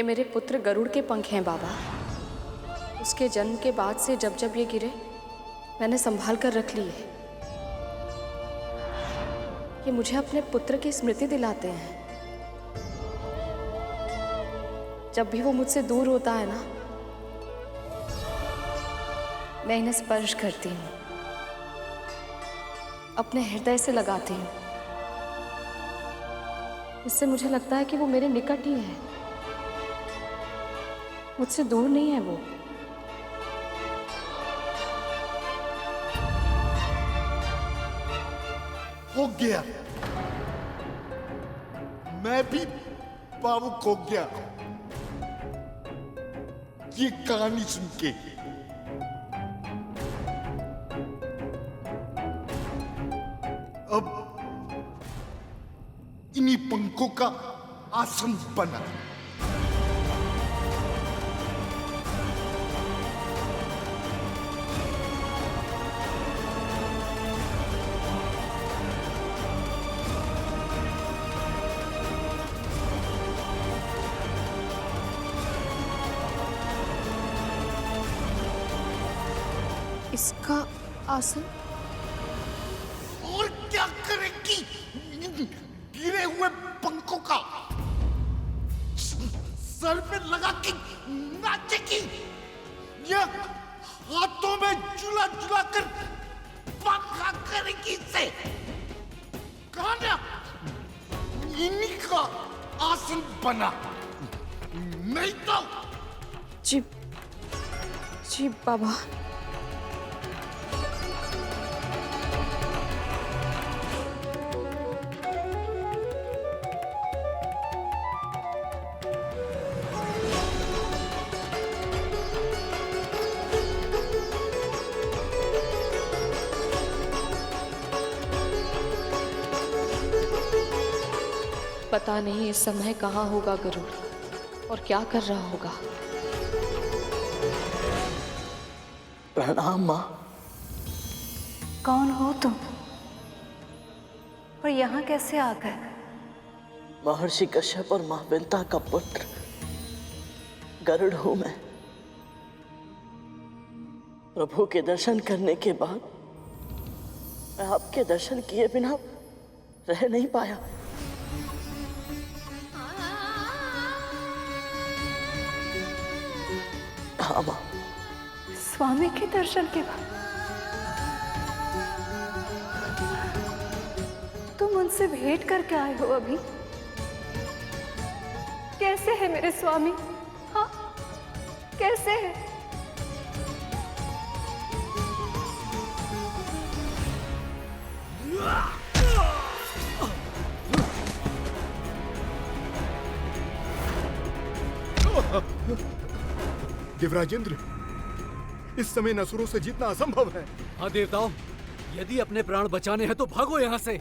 ये मेरे पुत्र गरुड़ के पंख हैं बाबा। उसके जन्म के बाद से जब जब ये गिरे मैंने संभाल कर रख लिए। ये मुझे अपने पुत्र की स्मृति दिलाते हैं। जब भी वो मुझसे दूर होता है ना, मैं इन्हें स्पर्श करती हूँ, अपने हृदय से लगाती हूँ। इससे मुझे लगता है कि वो मेरे निकट ही है, मुझसे दूर नहीं है वो। हो गया, मैं भी भावुक हो गया ये कहानी सुन के। अब इन्हीं पंखों का आसन बना। इसका आसन? और क्या करेगी गिरे हुए पंखों का? सर पे लगा के नाचेगी या हाथों में झुला झुला कर पंखा करेगी इससे? कहा ना, इन्हीं का आसन बना, नहीं तो। जी जी बाबा। पता नहीं इस समय कहाँ होगा गरुड़ और क्या कर रहा होगा। प्रणाम माँ। कौन हो तुम और यहाँ कैसे आ गए? महर्षि कश्यप और माँ विंता का पुत्र गरुड़ हूं मैं। प्रभु के दर्शन करने के बाद मैं आपके दर्शन किए बिना रह नहीं पाया। हाँ माँ। स्वामी के दर्शन के बाद तुम उनसे भेंट करके आए हो अभी? कैसे है मेरे स्वामी? हाँ, कैसे है? देवराजेंद्र, इस समय नसुरों से जीतना असंभव है। हाँ देवताओं, यदि अपने प्राण बचाने हैं तो भागो यहाँ से।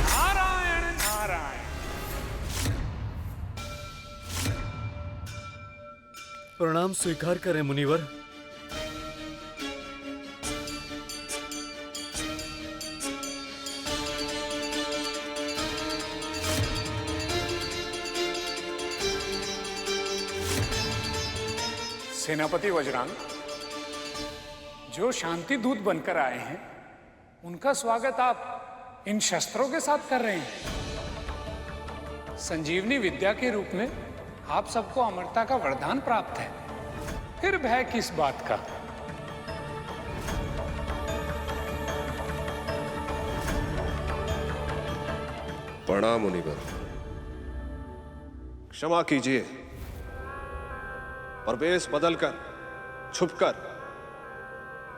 नारायण नारायण। प्रणाम स्वीकार करें मुनिवर। सेनापति वज्रांग, जो शांति दूत बनकर आए हैं उनका स्वागत आप इन शस्त्रों के साथ कर रहे हैं। संजीवनी विद्या के रूप में आप सबको अमरता का वरदान प्राप्त है, फिर भय किस बात का? प्रणाम मुनिवर, क्षमा कीजिए। प्रवेश बदलकर, छुपकर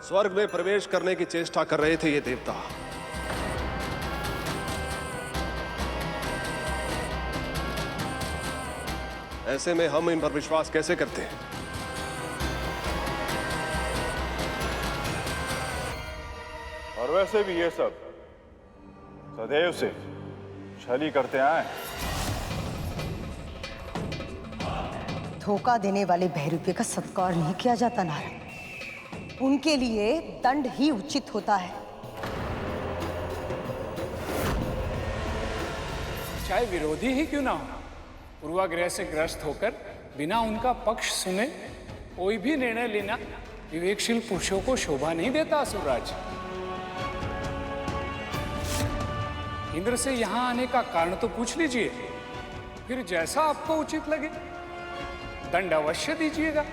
स्वर्ग में प्रवेश करने की चेष्टा कर रहे थे ये देवता। ऐसे में हम इन पर विश्वास कैसे करते हैं? और वैसे भी ये सब सदैव से छली करते आए। धोखा देने वाले बहरूपे का सत्कार नहीं किया जाता नारद। उनके लिए दंड ही उचित होता है। चाहे विरोधी ही क्यों ना हो, पूर्वाग्रह से ग्रस्त होकर बिना उनका पक्ष सुने कोई भी निर्णय लेना विवेकशील पुरुषों को शोभा नहीं देता। असुरराज, इंद्र से यहां आने का कारण तो पूछ लीजिए, फिर जैसा आपको उचित लगे दंड अवश्य दीजिएगा।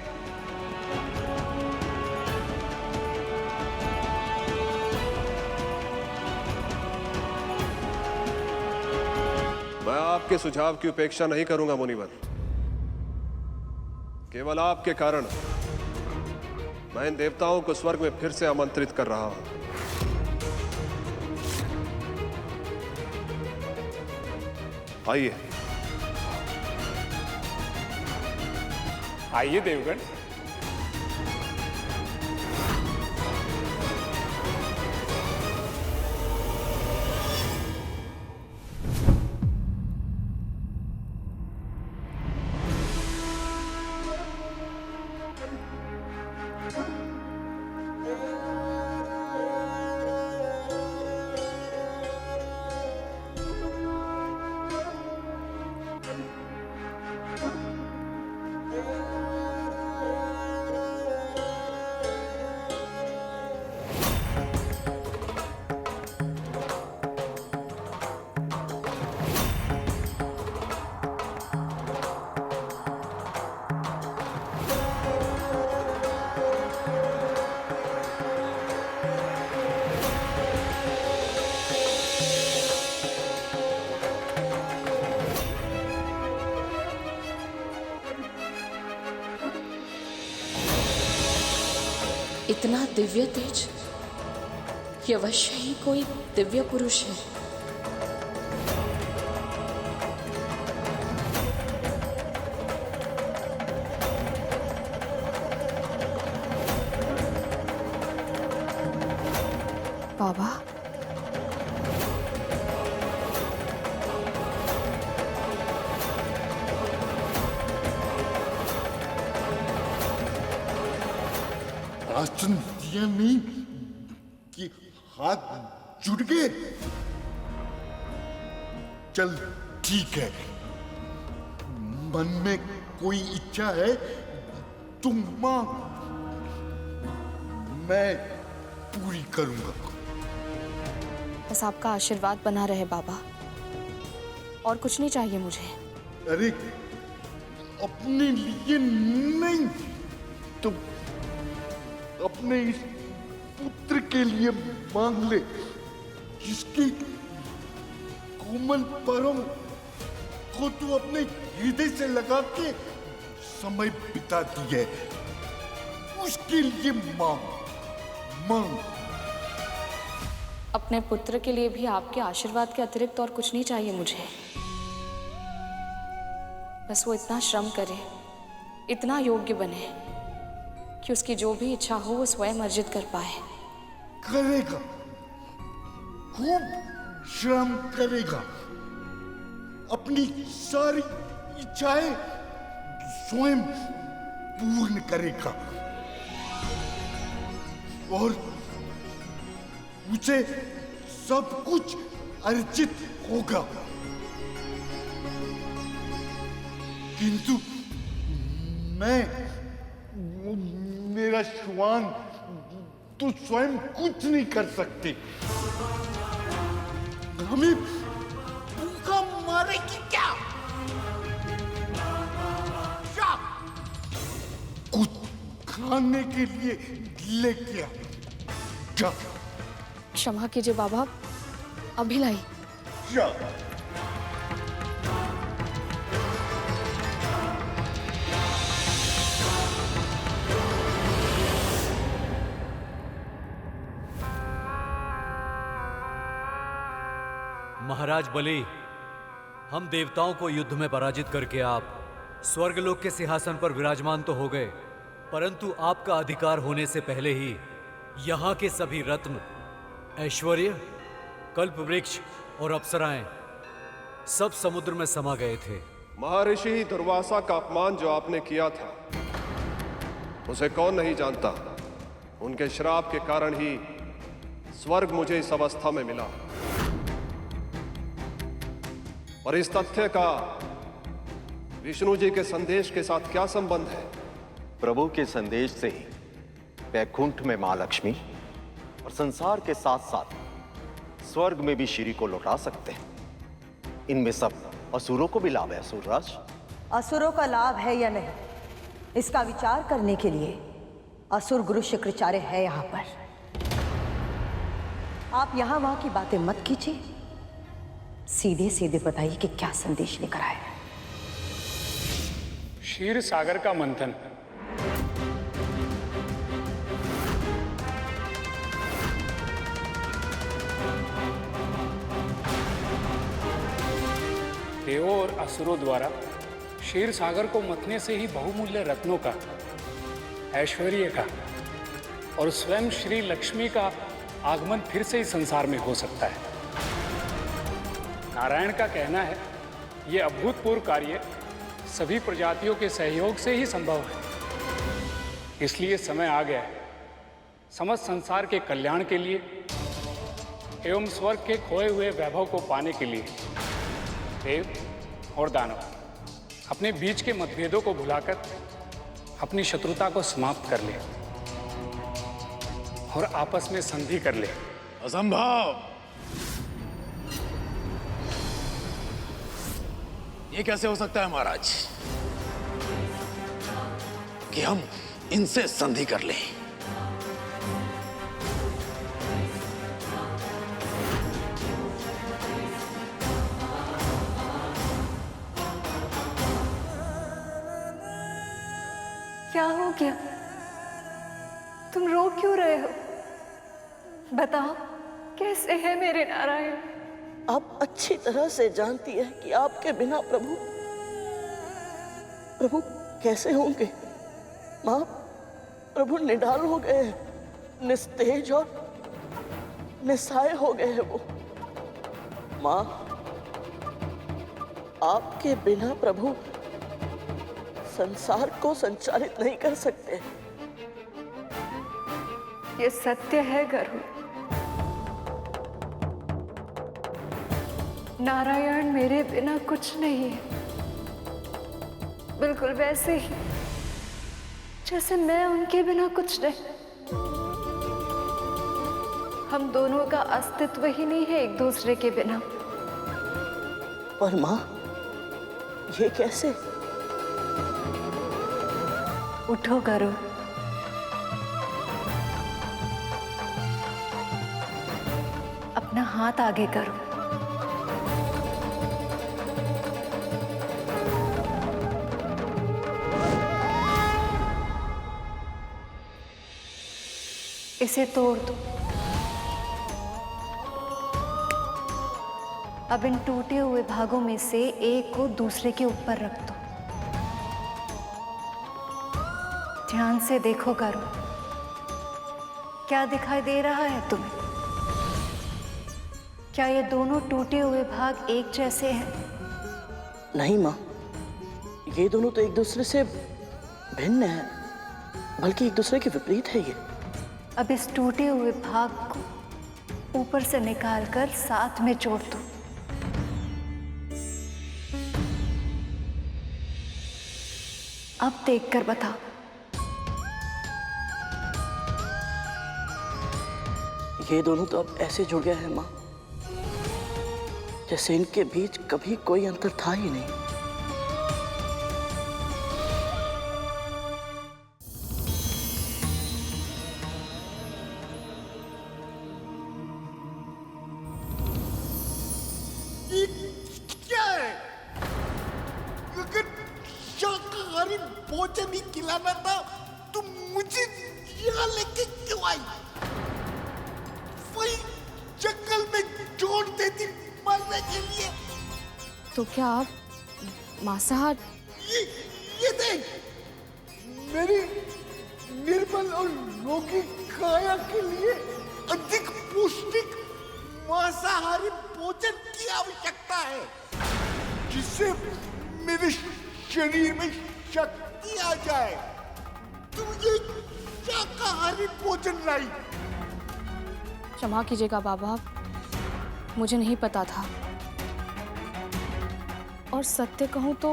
मैं आपके सुझाव की उपेक्षा नहीं करूंगा मुनिवर। केवल आपके कारण मैं इन देवताओं को स्वर्ग में फिर से आमंत्रित कर रहा हूं। आइए आइए देवगण। इतना दिव्य तेज, ये अवश्य ही कोई दिव्य पुरुष है। बाबा, राशन दिया नहीं कि हाथ जुड़ गए। चल ठीक है, मन में कोई इच्छा है तुम मांग, मैं पूरी करूंगा। बस आपका आशीर्वाद बना रहे बाबा, और कुछ नहीं चाहिए मुझे। अरे अपने लिए नहीं, तो अपने इस पुत्र के लिए मांग ले, जिसकी कोमल परों को तू अपने हृदय से लगा के समय बिताती है, उसके लिए मांग मांग। अपने पुत्र के लिए भी आपके आशीर्वाद के अतिरिक्त और कुछ नहीं चाहिए मुझे। बस वो इतना श्रम करे, इतना योग्य बने कि उसकी जो भी इच्छा हो वो स्वयं अर्जित कर पाए। करेगा, खूब श्रम करेगा, अपनी सारी इच्छाएं स्वयं पूर्ण करेगा, और मुझे सब कुछ अर्जित होगा। किंतु मेरा श्वान तो स्वयं कुछ नहीं कर सकते। हमें भूखा मारेगी क्या? कुछ खाने के लिए लेके आ। जा। क्षमा कीजिए बाबा, अभी लाई। जा। महाराज बलि, हम देवताओं को युद्ध में पराजित करके आप स्वर्गलोक के सिंहासन पर विराजमान तो हो गए, परंतु आपका अधिकार होने से पहले ही यहाँ के सभी रत्न, ऐश्वर्य, कल्प वृक्ष और अप्सराएं सब समुद्र में समा गए थे। महर्षि दुर्वासा का अपमान जो आपने किया था, उसे कौन नहीं जानता। उनके श्राप के कारण ही स्वर्ग मुझे इस अवस्था में मिला। और इस तथ्य का विष्णु जी के संदेश के साथ क्या संबंध है? प्रभु के संदेश से ही वैकुंठ में मां लक्ष्मी और संसार के साथ साथ स्वर्ग में भी श्री को लौटा सकते हैं। इनमें सब असुरों को भी लाभ है। असुरराज, असुरों का लाभ है या नहीं, इसका विचार करने के लिए असुर गुरु शुक्राचार्य है यहाँ पर। आप यहाँ वहां की बातें मत कीजिए, सीधे सीधे बताइए कि क्या संदेश लेकर आए हैं। क्षीर सागर का मंथन। देवों और असुरों द्वारा क्षीर सागर को मथने से ही बहुमूल्य रत्नों का, ऐश्वर्य का और स्वयं श्री लक्ष्मी का आगमन फिर से इस संसार में हो सकता है। नारायण का कहना है यह अभूतपूर्व कार्य सभी प्रजातियों के सहयोग से ही संभव है। इसलिए समय आ गया है समस्त संसार के कल्याण के लिए एवं स्वर्ग के खोए हुए वैभव को पाने के लिए देव और दानव अपने बीच के मतभेदों को भुलाकर अपनी शत्रुता को समाप्त कर ले और आपस में संधि कर ले। असंभव! ये कैसे हो सकता है महाराज कि हम इनसे संधि कर लें? क्या हो गया? तुम रो क्यों रहे हो? बताओ, कैसे है मेरे नारायण? आप अच्छी तरह से जानती है कि आपके बिना प्रभु कैसे होंगे। माँ, प्रभु निढाल हो गए हैं, निस्तेज और निस्सहाय हो गए हैं वो। माँ, आपके बिना प्रभु संसार को संचालित नहीं कर सकते। ये सत्य है गरुड़। नारायण मेरे बिना कुछ नहीं है, बिल्कुल वैसे ही जैसे मैं उनके बिना कुछ नहीं। हम दोनों का अस्तित्व ही नहीं है एक दूसरे के बिना। पर माँ, ये कैसे? उठो गरुड़, अपना हाथ आगे करो। इसे तोड़ दो। अब इन टूटे हुए भागों में से एक को दूसरे के ऊपर रख दो। ध्यान से देखो गरुड़, क्या दिखाई दे रहा है तुम्हें? क्या ये दोनों टूटे हुए भाग एक जैसे हैं? नहीं माँ, ये दोनों तो एक दूसरे से भिन्न हैं, बल्कि एक दूसरे के विपरीत है ये। अब इस टूटे हुए भाग को ऊपर से निकालकर साथ में जोड़ दो। अब देखकर बताओ। ये दोनों तो अब ऐसे जुड़ गए हैं माँ, जैसे इनके बीच कभी कोई अंतर था ही नहीं। ये क्या है? अगर शाकाहारी भोजन ही खिलाना था तो मुझे यहाँ लेके क्यों आई? वही जंगल में छोड़ देती मरने के लिए। तो क्या आप मांसाहार? ये देख, मेरी निर्बल और रोगी काया के लिए अधिक पौष्टिक मांसाहारी भोजन की आवश्यकता है, जिससे मेरे शरीर में शक्ति आ जाए। तू शाकाहारी भोजन लाई। क्षमा कीजिएगा बाबा, मुझे नहीं पता था। और सत्य कहूं तो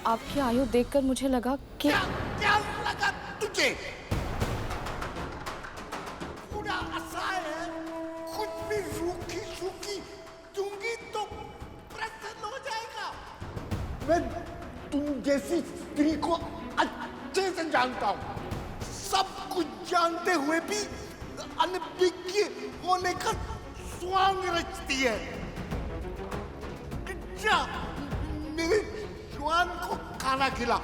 आपकी आयु देखकर मुझे लगा कि क्या लगा तुझे? पूरा असहाय है, कुछ भी रूखी सूखी दूंगी तो प्रसन्न हो जाएगा। मैं तुम जैसी स्त्री को अच्छे से जानता हूं, सब कुछ जानते हुए भी अनभिज्ञ होने का स्वांग रचती है। जा, मेरे श्वान को खाना खिला।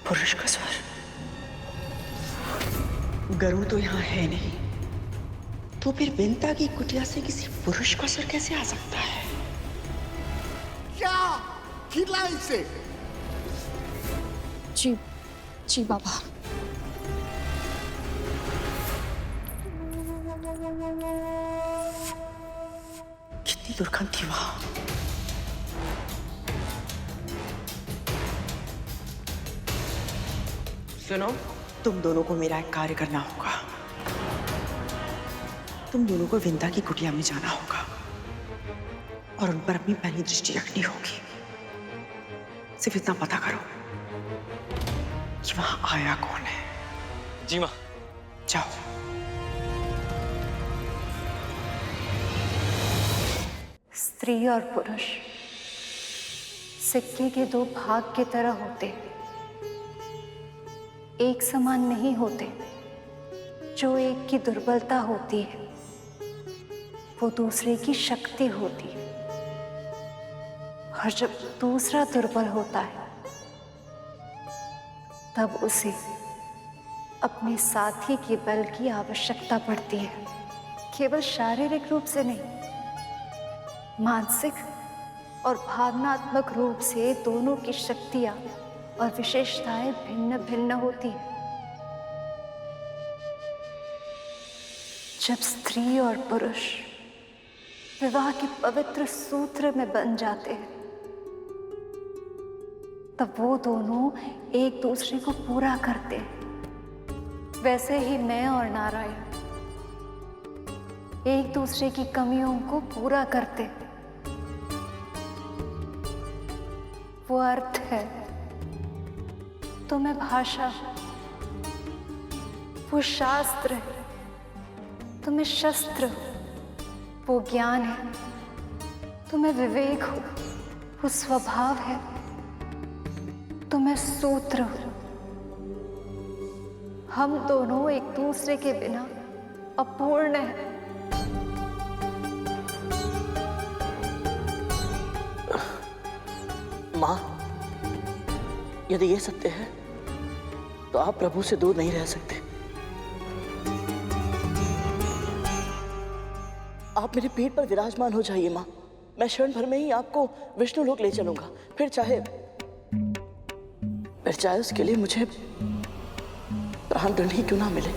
पुरुष का स्वर। गरुड़ तो यहाँ है नहीं, तो फिर विंता की कुटिया से किसी पुरुष का स्वर कैसे आ सकता है? क्या खिला इसे? जी जी बाबा। कितनी दुर्गंध थी वहां। सुनो, तुम दोनों को मेरा एक कार्य करना होगा। तुम दोनों को विंता की कुटिया में जाना होगा और उन पर अपनी पहली दृष्टि रखनी होगी। सिर्फ इतना पता करो कि वहां आया कौन है। जी मां। जाओ। स्त्री और पुरुष सिक्के के दो भाग की तरह होते, एक समान नहीं होते। जो एक की दुर्बलता होती है वो दूसरे की शक्ति होती है, और जब दूसरा दुर्बल होता है तब उसे अपने साथी के बल की आवश्यकता पड़ती है। केवल शारीरिक रूप से नहीं, मानसिक और भावनात्मक रूप से दोनों की शक्तियां और विशेषताएं भिन्न भिन्न होती हैं। जब स्त्री और पुरुष विवाह के पवित्र सूत्र में बंध जाते हैं तब वो दोनों एक दूसरे को पूरा करते हैं। वैसे ही मैं और नारायण एक दूसरे की कमियों को पूरा करते। वो अर्थ है तो मैं भाषा, वो शास्त्र है तो मैं शस्त्र हूं, वो ज्ञान है तो मैं विवेक हूं, वो स्वभाव है तो मैं सूत्र हूं। हम दोनों एक दूसरे के बिना अपूर्ण हैं। माँ, यदि ये सत्य है तो आप प्रभु से दूर नहीं रह सकते। आप मेरे पीठ पर विराजमान हो जाइए माँ। मैं क्षण भर में ही आपको विष्णु लोक ले चलूंगा। फिर चाहे उसके लिए मुझे प्राण दंड ही क्यों ना मिले।